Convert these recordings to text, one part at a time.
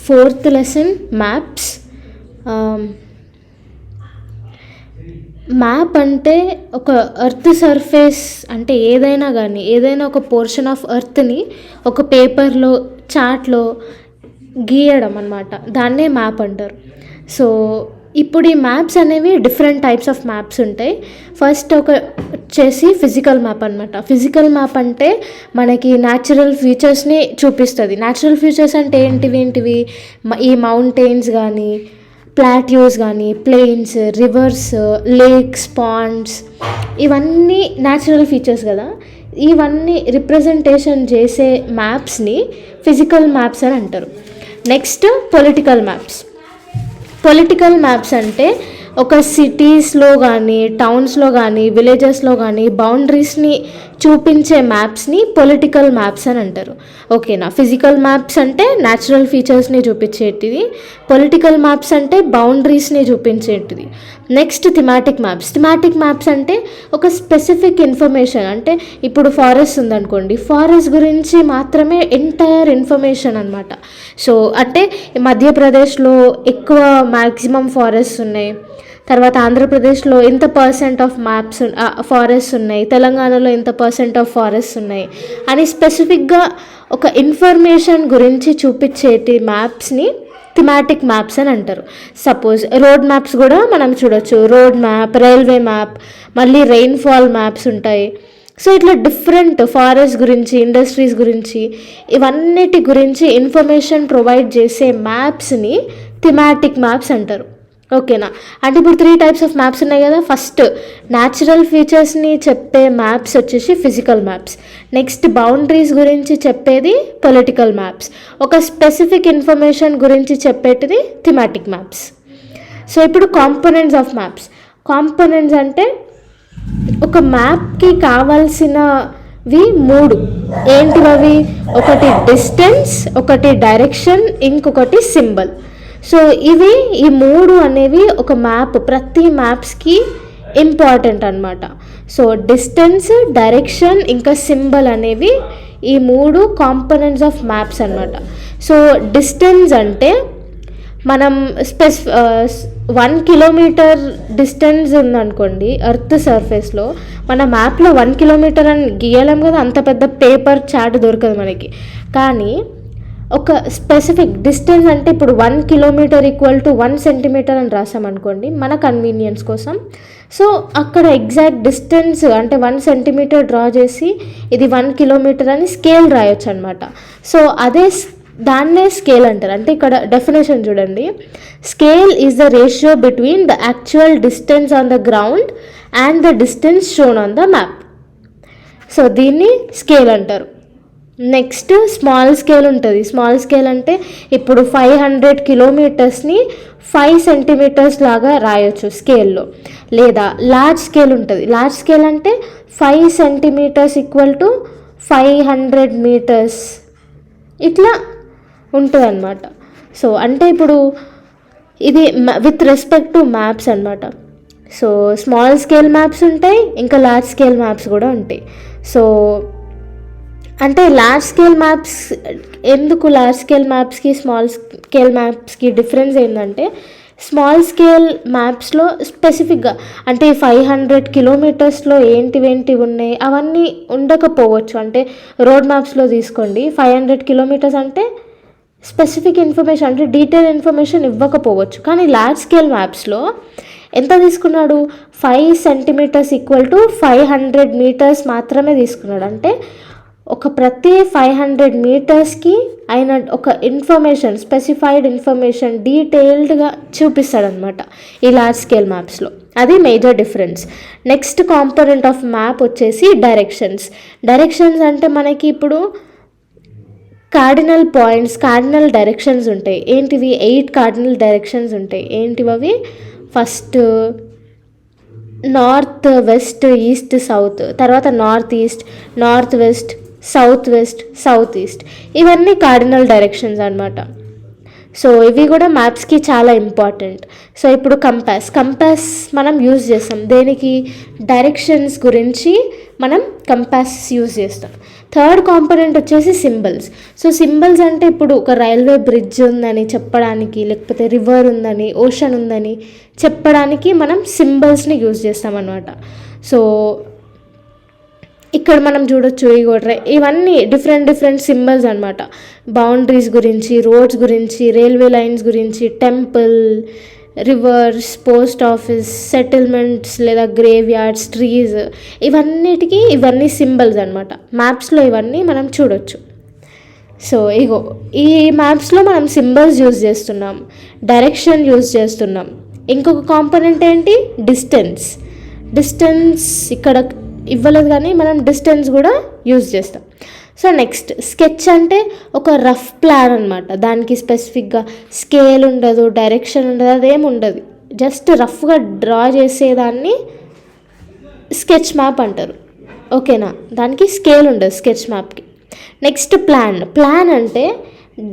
Fourth lesson maps. Map అంటే ఒక earth surface అంటే ఏదైనా కానీ ఏదైనా ఒక పోర్షన్ ఆఫ్ ఎర్త్ని ఒక పేపర్లో చార్ట్లో గీయడం అన్నమాట, దాన్నే మ్యాప్ అంటారు. సో ఇప్పుడు ఈ మ్యాప్స్ అనేవి డిఫరెంట్ టైప్స్ ఆఫ్ మ్యాప్స్ ఉంటాయి. ఫస్ట్ వచ్చేసి ఫిజికల్ మ్యాప్ అనమాట. ఫిజికల్ మ్యాప్ అంటే మనకి న్యాచురల్ ఫీచర్స్ని చూపిస్తుంది. న్యాచురల్ ఫీచర్స్ అంటే ఏంటివి ఈ మౌంటైన్స్ కానీ, ప్లాట్యూస్ కానీ, ప్లెయిన్స్, రివర్స్, లేక్స్, పాండ్స్, ఇవన్నీ న్యాచురల్ ఫీచర్స్ కదా. ఇవన్నీ రిప్రజెంటేషన్ చేసే మ్యాప్స్ని ఫిజికల్ మ్యాప్స్ అని అంటారు. Next political maps. Political maps అంటే ఒక సిటీస్లో కానీ, టౌన్స్లో కానీ, విలేజెస్లో కానీ బౌండరీస్ని చూపించే మ్యాప్స్ని పొలిటికల్ మ్యాప్స్ అని అంటారు. ఓకేనా. ఫిజికల్ మ్యాప్స్ అంటే న్యాచురల్ ఫీచర్స్ని చూపించేటిది, పొలిటికల్ మ్యాప్స్ అంటే బౌండరీస్ని చూపించేటిది. Next thematic maps. Thematic maps అంటే ఒక స్పెసిఫిక్ ఇన్ఫర్మేషన్, అంటే ఇప్పుడు ఫారెస్ట్ ఉందనుకోండి, ఫారెస్ట్ గురించి మాత్రమే ఎంటైర్ ఇన్ఫర్మేషన్ అనమాట. సో అంటే మధ్యప్రదేశ్లో ఎక్కువ మ్యాక్సిమం ఫారెస్ట్ ఉన్నాయి, తర్వాత ఆంధ్రప్రదేశ్లో ఎంత పర్సెంట్ ఆఫ్ మ్యాప్స్ ఫారెస్ట్ ఉన్నాయి, తెలంగాణలో ఎంత పర్సెంట్ ఆఫ్ ఫారెస్ట్ ఉన్నాయి అని స్పెసిఫిక్గా ఒక ఇన్ఫర్మేషన్ గురించి చూపించేటి మ్యాప్స్ని థిమాటిక్ మ్యాప్స్ అని అంటారు. సపోజ్ రోడ్ మ్యాప్స్ కూడా మనం చూడొచ్చు. రోడ్ మ్యాప్, రైల్వే మ్యాప్, మళ్ళీ రెయిన్ఫాల్ మ్యాప్స్ ఉంటాయి. సో ఇట్లా డిఫరెంట్ ఫారెస్ట్ గురించి, ఇండస్ట్రీస్ గురించి, ఇవన్నిటి గురించి ఇన్ఫర్మేషన్ ప్రొవైడ్ చేసే మ్యాప్స్ని థిమాటిక్ మ్యాప్స్ అంటారు. ఓకేనా. అంటే ఇప్పుడు 3 టైప్స్ ఆఫ్ మ్యాప్స్ ఉన్నాయి కదా. ఫస్ట్ న్యాచురల్ ఫీచర్స్ని చెప్పే మ్యాప్స్ వచ్చేసి ఫిజికల్ మ్యాప్స్. నెక్స్ట్ బౌండరీస్ గురించి చెప్పేది పొలిటికల్ మ్యాప్స్. ఒక స్పెసిఫిక్ ఇన్ఫర్మేషన్ గురించి చెప్పేటిది థిమాటిక్ మ్యాప్స్. సో ఇప్పుడు కాంపోనెంట్స్ ఆఫ్ మ్యాప్స్. కాంపోనెంట్స్ అంటే ఒక మ్యాప్కి కావాల్సినవి 3. ఏంటివి? ఒకటి డిస్టెన్స్, ఒకటి డైరెక్షన్, ఇంకొకటి సింబల్. సో ఈ 3 అనేవి ఒక మ్యాప్, ప్రతి మ్యాప్స్కి ఇంపార్టెంట్ అనమాట. సో డిస్టెన్స్, డైరెక్షన్, ఇంకా సింబల్ అనేవి ఈ 3 కాంపోనెంట్స్ ఆఫ్ మ్యాప్స్ అనమాట. సో డిస్టెన్స్ అంటే మనం 1 కిలోమీటర్ డిస్టెన్స్ ఉందనుకోండి ఎర్త్ సర్ఫేస్లో, మన మ్యాప్లో 1 కిలోమీటర్ అని గీయలేం కదా, అంత పెద్ద పేపర్ చార్ట్ దొరకదు మనకి. కానీ ఒక స్పెసిఫిక్ డిస్టెన్స్ అంటే ఇప్పుడు 1 కిలోమీటర్ ఈక్వల్ టు 1 సెంటీమీటర్ అని రాసామనుకోండి మన కన్వీనియన్స్ కోసం. సో అక్కడ ఎగ్జాక్ట్ డిస్టెన్స్ అంటే 1 సెంటీమీటర్ డ్రా చేసి ఇది 1 కిలోమీటర్ అని స్కేల్ రాయొచ్చు అనమాట. సో దాన్నే స్కేల్ అంటారు. అంటే ఇక్కడ డెఫినేషన్ చూడండి. Scale is the ratio between the actual distance on the ground and the distance shown on the map. So దీన్ని స్కేల్ అంటారు. నెక్స్ట్ స్మాల్ స్కేల్ ఉంటుంది. స్మాల్ స్కేల్ అంటే ఇప్పుడు 500 కిలోమీటర్స్ని 5 సెంటీమీటర్స్ లాగా రాయొచ్చు స్కేల్లో. లేదా లార్జ్ స్కేల్ ఉంటుంది. లార్జ్ స్కేల్ అంటే 5 సెంటీమీటర్స్ ఈక్వల్ టు 500 మీటర్స్ ఇట్లా ఉంటుంది అన్నమాట. సో అంటే ఇప్పుడు ఇది విత్ రెస్పెక్ట్ టు మ్యాప్స్ అనమాట. సో స్మాల్ స్కేల్ మ్యాప్స్ ఉంటాయి, ఇంకా లార్జ్ స్కేల్ మ్యాప్స్ కూడా ఉంటాయి. సో అంటే లార్జ్ స్కేల్ మ్యాప్స్ ఎందుకు, లార్జ్ స్కేల్ మ్యాప్స్కి స్మాల్ స్కేల్ మ్యాప్స్కి డిఫరెన్స్ ఏంటంటే, స్మాల్ స్కేల్ మ్యాప్స్లో స్పెసిఫిక్గా అంటే 500 కిలోమీటర్స్లో ఏంటివి ఉన్నాయి అవన్నీ ఉండకపోవచ్చు. అంటే రోడ్ మ్యాప్స్లో తీసుకోండి, 500 కిలోమీటర్స్ అంటే స్పెసిఫిక్ ఇన్ఫర్మేషన్ అంటే డీటెయిల్ ఇన్ఫర్మేషన్ ఇవ్వకపోవచ్చు. కానీ లార్జ్ స్కేల్ మ్యాప్స్లో ఎంత తీసుకున్నాడు? 5 సెంటీమీటర్స్ ఈక్వల్ టు 500 మీటర్స్ మాత్రమే తీసుకున్నాడు. అంటే ప్రతి 500 మీటర్స్కి ఆయన ఒక ఇన్ఫర్మేషన్, స్పెసిఫైడ్ ఇన్ఫర్మేషన్ డీటెయిల్డ్గా చూపిస్తాడనమాట ఈ లార్జ్ స్కేల్ మ్యాప్స్లో. అది major difference. Next component of map వచ్చేసి డైరెక్షన్స్. డైరెక్షన్స్ అంటే మనకి ఇప్పుడు కార్డినల్ పాయింట్స్, కార్డినల్ డైరెక్షన్స్ ఉంటాయి. ఏంటివి? 8 కార్డినల్ డైరెక్షన్స్ ఉంటాయి. ఏంటివి అవి? First north, west, east, south, తర్వాత north east, north west, south west, south east, ఇవన్నీ కార్డినల్ డైరెక్షన్స్ అనమాట. సో ఇవి కూడా మ్యాప్స్కి చాలా ఇంపార్టెంట్. సో ఇప్పుడు కంపాస్ మనం యూజ్ చేస్తాం దేనికి, డైరెక్షన్స్ గురించి మనం కంపాస్ యూజ్ చేస్తాం. థర్డ్ కాంపోనెంట్ వచ్చేసి సింబల్స్. సో సింబల్స్ అంటే ఇప్పుడు ఒక రైల్వే బ్రిడ్జ్ ఉందని చెప్పడానికి, లేకపోతే రివర్ ఉందని, ఓషన్ ఉందని చెప్పడానికి మనం సింబల్స్ని యూజ్ చేస్తాం అన్నమాట. సో ఇక్కడ మనం చూడొచ్చు ఇవన్నీ డిఫరెంట్ సింబల్స్ అనమాట. బౌండరీస్ గురించి, రోడ్స్ గురించి, రైల్వే లైన్స్ గురించి, temple, reverse, post office, settlements లేదా గ్రేవ్ యార్డ్స్, ట్రీస్, ఇవన్నీ సింబల్స్ అనమాట. మ్యాప్స్లో ఇవన్నీ మనం చూడొచ్చు. సో ఈ మ్యాప్స్లో మనం సింబల్స్ యూజ్ చేస్తున్నాం, డైరెక్షన్ యూజ్ చేస్తున్నాం. ఇంకొక కాంపోనెంట్ ఏంటి, డిస్టెన్స్ ఇక్కడ ఇవ్వలేదు కానీ మనం డిస్టెన్స్ కూడా యూజ్ చేస్తాం. సో నెక్స్ట్ స్కెచ్ అంటే ఒక రఫ్ ప్లాన్ అనమాట. దానికి స్పెసిఫిక్గా స్కేల్ ఉండదు, డైరెక్షన్ ఉండదు, అదేమి ఉండదు. జస్ట్ రఫ్గా డ్రా చేసేదాన్ని స్కెచ్ మ్యాప్ అంటారు. ఓకేనా, దానికి స్కేల్ ఉండదు స్కెచ్ మ్యాప్కి. నెక్స్ట్ ప్లాన్ అంటే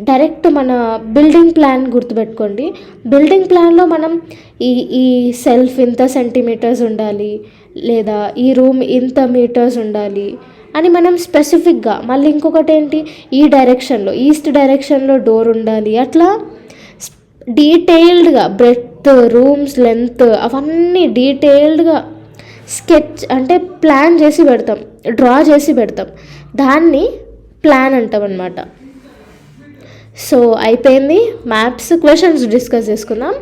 డైరెక్ట్ మన బిల్డింగ్ ప్లాన్ గుర్తుపెట్టుకోండి. బిల్డింగ్ ప్లాన్లో మనం ఈ సెల్ఫ్ ఇంత సెంటీమీటర్స్ ఉండాలి, లేదా ఈ రూమ్ ఇంత మీటర్స్ ఉండాలి అని మనం స్పెసిఫిక్గా, మళ్ళీ ఇంకొకటి ఏంటి, ఈ డైరెక్షన్లో, ఈస్ట్ డైరెక్షన్లో డోర్ ఉండాలి, అట్లా డీటెయిల్డ్గా బ్రెడ్త్, రూమ్స్ లెంత్ అవన్నీ డీటెయిల్డ్గా స్కెచ్ అంటే ప్లాన్ చేసి పెడతాం, డ్రా చేసి పెడతాం. దాన్ని ప్లాన్ అంటాం అన్నమాట. సో అయిపోయింది మ్యాప్స్. క్వశ్చన్స్ డిస్కస్ చేసుకుందాం.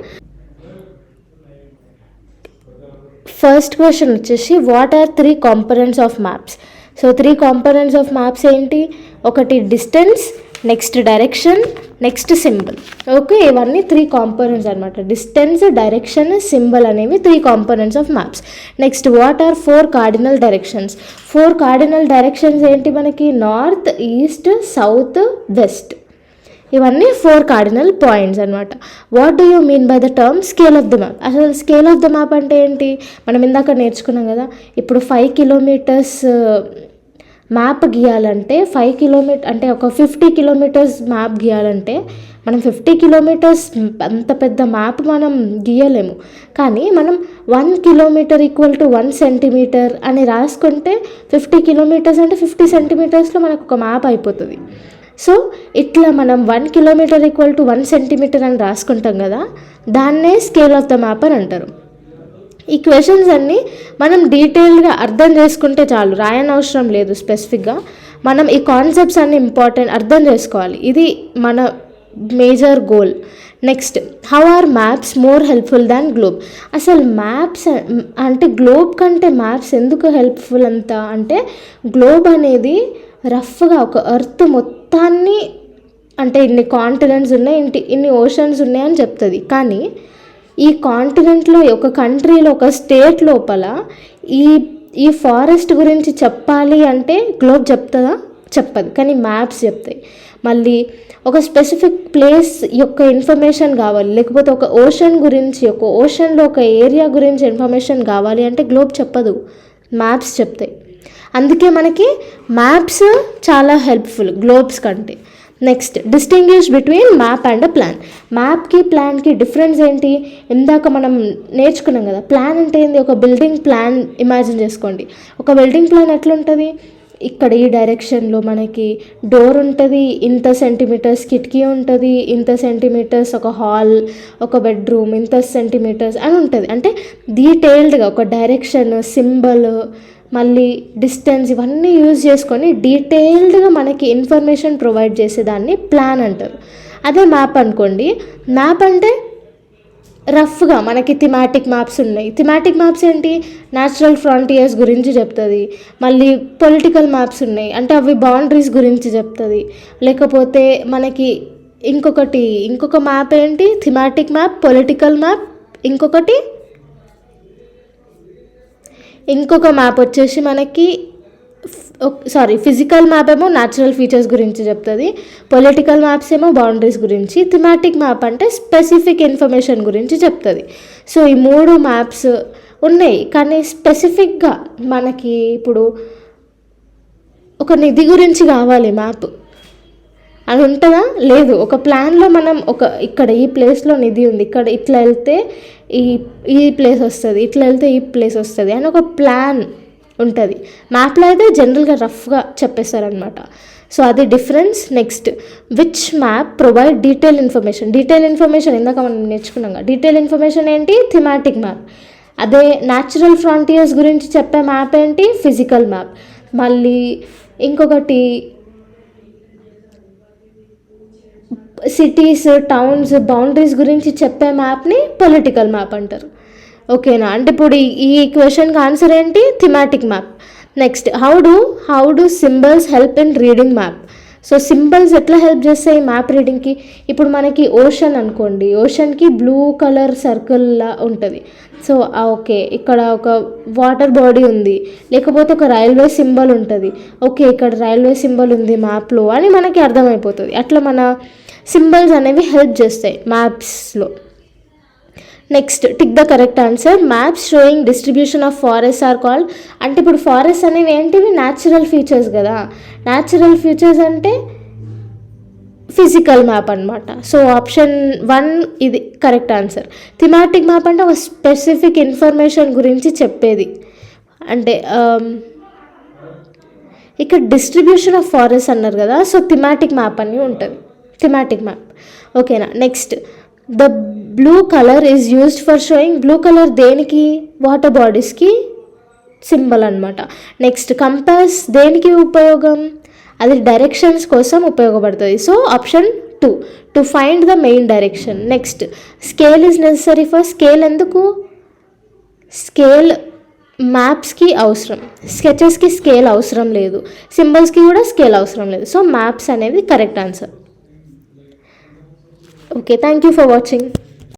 ఫస్ట్ క్వశ్చన్ వచ్చేసి what are 3 components of maps. So 3 components of maps ఏంటి, ఒకటి distance, next direction, next symbol. Okay, ఇవన్నీ 3 కాంపోనెంట్స్ అనమాట. డిస్టెన్స్, డైరెక్షన్, సింబల్ అనేవి 3 components of maps. Next what are 4 cardinal directions. 4 cardinal directions ఏంటి మనకి, north, east, south, west. ఇవన్నీ 4 cardinal points అనమాట. What do you mean by the term scale of the map. అసలు scale of the map అంటే ఏంటి, మనం ఇందాక నేర్చుకున్నాం కదా. ఇప్పుడు 5 కిలోమీటర్స్ మ్యాప్ గీయాలంటే 5 కిలోమీటర్ అంటే ఒక 50 కిలోమీటర్స్ మ్యాప్ గీయాలంటే మనం 50 కిలోమీటర్స్ అంత పెద్ద మ్యాప్ మనం గీయలేము. కానీ మనం 1 కిలోమీటర్ ఈక్వల్ టు 1 సెంటీమీటర్ అని రాసుకుంటే 50 కిలోమీటర్స్ అంటే 50 సెంటీమీటర్స్లో మనకు ఒక మ్యాప్ అయిపోతుంది. సో ఇట్లా మనం 1 కిలోమీటర్ ఈక్వల్ టు 1 సెంటీమీటర్ అని రాసుకుంటాం కదా, దాన్నే స్కేల్ ఆఫ్ ద మ్యాప్ అని అంటారు. ఈ క్వశ్చన్స్ అన్నీ మనం డీటెయిల్గా అర్థం చేసుకుంటే చాలు, రాయనవసరం లేదు స్పెసిఫిక్గా. మనం ఈ కాన్సెప్ట్స్ అన్నీ ఇంపార్టెంట్ అర్థం చేసుకోవాలి, ఇది మన major goal. Next how are maps more helpful than globe. అసలు మ్యాప్స్ అంటే గ్లోబ్ కంటే మ్యాప్స్ ఎందుకు హెల్ప్ఫుల్ అంత అంటే, గ్లోబ్ అనేది రఫ్గా ఒక ఎర్త్ మొత్తాన్ని అంటే ఇన్ని కాంటినెంట్స్ ఉన్నాయి, ఇన్ని ఓషన్స్ ఉన్నాయని చెప్తుంది. కానీ ఈ కాంటినెంట్లో, ఒక కంట్రీలో, ఒక స్టేట్ లోపల ఈ ఫారెస్ట్ గురించి చెప్పాలి అంటే గ్లోబ్ చెప్తుందా, చెప్పదు. కానీ మ్యాప్స్ చెప్తాయి. మళ్ళీ ఒక స్పెసిఫిక్ ప్లేస్ యొక్క ఇన్ఫర్మేషన్ కావాలి, లేకపోతే ఒక ఓషన్ గురించి, ఒక ఓషన్లో ఒక ఏరియా గురించి ఇన్ఫర్మేషన్ కావాలి అంటే గ్లోబ్ చెప్పదు, మ్యాప్స్ చెప్తాయి. అందుకే మనకి మ్యాప్స్ చాలా హెల్ప్ఫుల్ గ్లోబ్స్ కంటే. Next distinguish between map and plan. మ్యాప్కి ప్లాన్కి డిఫరెన్స్ ఏంటి, ఇందాక మనం నేర్చుకున్నాం కదా. ప్లాన్ అంటే ఏంది, ఒక బిల్డింగ్ ప్లాన్ ఇమాజిన్ చేసుకోండి. ఒక బిల్డింగ్ ప్లాన్ ఎట్లుంటుంది, ఇక్కడ ఈ డైరెక్షన్లో మనకి డోర్ ఉంటుంది, ఇంత సెంటీమీటర్స్ కిటికీ ఉంటుంది, ఇంత సెంటీమీటర్స్ ఒక హాల్, ఒక బెడ్రూమ్, ఇంత సెంటీమీటర్స్ అని ఉంటుంది. అంటే డీటెయిల్డ్గా ఒక డైరెక్షన్, సింబల్, మళ్ళీ డిస్టెన్స్ ఇవన్నీ యూజ్ చేసుకొని డీటెయిల్డ్గా మనకి ఇన్ఫర్మేషన్ ప్రొవైడ్ చేసేదాన్ని ప్లాన్ అంటారు. అదే మ్యాప్ అనుకోండి, మ్యాప్ అంటే రఫ్గా మనకి థిమాటిక్ మ్యాప్స్ ఉన్నాయి. థిమాటిక్ మ్యాప్స్ ఏంటి, న్యాచురల్ ఫ్రాంటియర్స్ గురించి చెప్తుంది. మళ్ళీ పొలిటికల్ మ్యాప్స్ ఉన్నాయి, అంటే అవి బౌండరీస్ గురించి చెప్తుంది. లేకపోతే మనకి ఇంకొక మ్యాప్ ఏంటి, థిమాటిక్ మ్యాప్, పొలిటికల్ మ్యాప్, ఇంకొక మ్యాప్ వచ్చేసి మనకి ఫిజికల్ మ్యాప్ ఏమో న్యాచురల్ ఫీచర్స్ గురించి చెప్తుంది, పొలిటికల్ మ్యాప్స్ ఏమో బౌండరీస్ గురించి, థిమాటిక్ మ్యాప్ అంటే స్పెసిఫిక్ ఇన్ఫర్మేషన్ గురించి చెప్తుంది. సో ఈ 3 మ్యాప్స్ ఉన్నాయి. కానీ స్పెసిఫిక్గా మనకి ఇప్పుడు ఒక నిధి గురించి కావాలి మ్యాప్ అని ఉంటుందా? లేదు. ఒక ప్లాన్లో మనం ఇక్కడ ఈ ప్లేస్లో నిధి ఉంది, ఇక్కడ ఇట్లా వెళ్తే ఈ ఈ ప్లేస్ వస్తుంది, ఇట్లా వెళ్తే ఈ ప్లేస్ వస్తుంది అని ఒక ప్లాన్ ఉంటుంది. మ్యాప్లో అయితే జనరల్గా రఫ్గా చెప్పేస్తారనమాట. సో అది difference. Next, which map provide detail information. Detail information ఇందాక మనం నేర్చుకున్నాం. డీటెయిల్ ఇన్ఫర్మేషన్ ఏంటి? Thematic map. అదే న్యాచురల్ ఫ్రాంటియర్స్ గురించి చెప్పే మ్యాప్ ఏంటి? Physical map. మళ్ళీ ఇంకొకటి సిటీస్, టౌన్స్, బౌండరీస్ గురించి చెప్పే మ్యాప్ని పొలిటికల్ మ్యాప్ అంటారు. ఓకేనా? అంటే ఇప్పుడు ఈ క్వశ్చన్కి ఆన్సర్ ఏంటి? Thematic map. Next, how do symbols help in reading map. So symbols ఎట్లా హెల్ప్ చేస్తాయి మ్యాప్ రీడింగ్కి? ఇప్పుడు మనకి ఓషన్ అనుకోండి, ఓషన్కి బ్లూ కలర్ సర్కిల్లా ఉంటుంది. సో ఓకే, ఇక్కడ ఒక వాటర్ బాడీ ఉంది, లేకపోతే ఒక రైల్వే సింబల్ ఉంటుంది. ఓకే, ఇక్కడ రైల్వే సింబల్ ఉంది మ్యాప్లో అని మనకి అర్థమైపోతుంది. అట్లా మన సింబల్స్ అనేవి హెల్ప్ చేస్తాయి మ్యాప్స్లో. Next, tick the correct answer. Maps showing distribution of forest are called. అంటే ఇప్పుడు ఫారెస్ట్ అనేవి ఏంటివి? న్యాచురల్ ఫీచర్స్ కదా. న్యాచురల్ ఫీచర్స్ అంటే ఫిజికల్ మ్యాప్ అనమాట. సో ఆప్షన్ 1 ఇది కరెక్ట్ ఆన్సర్. థిమాటిక్ మ్యాప్ అంటే ఒక స్పెసిఫిక్ ఇన్ఫర్మేషన్ గురించి చెప్పేది. అంటే ఇక్కడ డిస్ట్రిబ్యూషన్ ఆఫ్ ఫారెస్ట్ అన్నారు కదా, సో థిమాటిక్ మ్యాప్ అని ఉంటుంది. Thematic map. ఓకేనా? Next, the blue colour is used for showing. Blue colour దేనికి? వాటర్ బాడీస్కి సింబల్ అనమాట. నెక్స్ట్, కంపాస్ దేనికి ఉపయోగం? అది డైరెక్షన్స్ కోసం ఉపయోగపడుతుంది. So option 2, to find the main direction. Next, scale is necessary for. Scale ఎందుకు? స్కేల్ మ్యాప్స్కి అవసరం, స్కెచెస్కి స్కేల్ అవసరం లేదు, సింబల్స్కి కూడా స్కేల్ అవసరం లేదు. సో మ్యాప్స్ అనేది correct answer. Okay, thank you for watching.